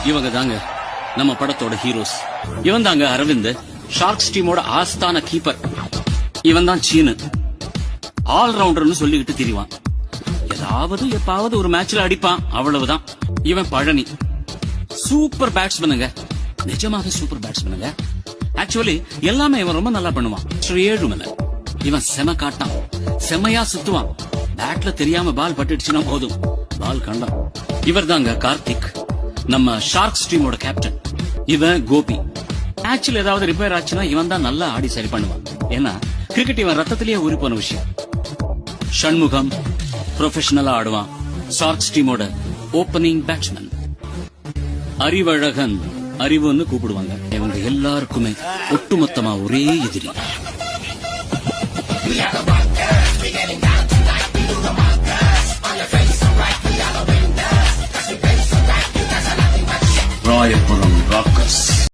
இவங்க தாங்க நம்ம படத்தோட ஹீரோஸ். இவன் தாங்க அரவிந்த், ஷார்க்ஸ் டீமோட ஆஸ்தான கீப்பர். இவன் தான் சீனு, ஆல் ரவுண்டர்னு சொல்லிக்கிட்டு திரிவான். ஏதாவது எப்பாவது ஒரு மேட்ச்ல அடிப்பான், அவ்வளவுதான். இவன் பழனி, சூப்பர் பேட்ஸ்மேனுங்க, நிஜமாக சூப்பர் பேட்ஸ்மேனுங்க. ஆக்சுவலி எல்லாமே இவன் ரொம்ப நல்லா பண்ணுவான். ஏழுமலை இவன் செம காட்டான், செமையா சுத்துவான். பேட்ல தெரியாம பால் பட்டுடுச்சுன்னா போதும், பால் கண்டான். இவர் தாங்க கார்த்திக், நம்ம ஷார்க்ஸ் டீமோட கேப்டன். இவன் கோபி, ஆக்சுவலி ஏதாவது ரிப்பேர் ஆச்சுன்னா இவன் தான் நல்லா ஆடி சரி பண்ணுவான். ஏன்னா கிரிக்கெட் இவன் ரத்தத்திலேயே ஊறி போன விஷயம். ஷண்முகம் ப்ரொஃபஷனலா ஆடுவான், ஷார்க்ஸ் டீமோட ஓபனிங் பேட்ஸ்மேன். அறிவழகன், அறிவுன்னு கூப்பிடுவாங்க. இவங்க எல்லாருக்குமே ஒட்டுமொத்தமா ஒரே எதிரி. ராயபுரம் ராக்கர்ஸ்.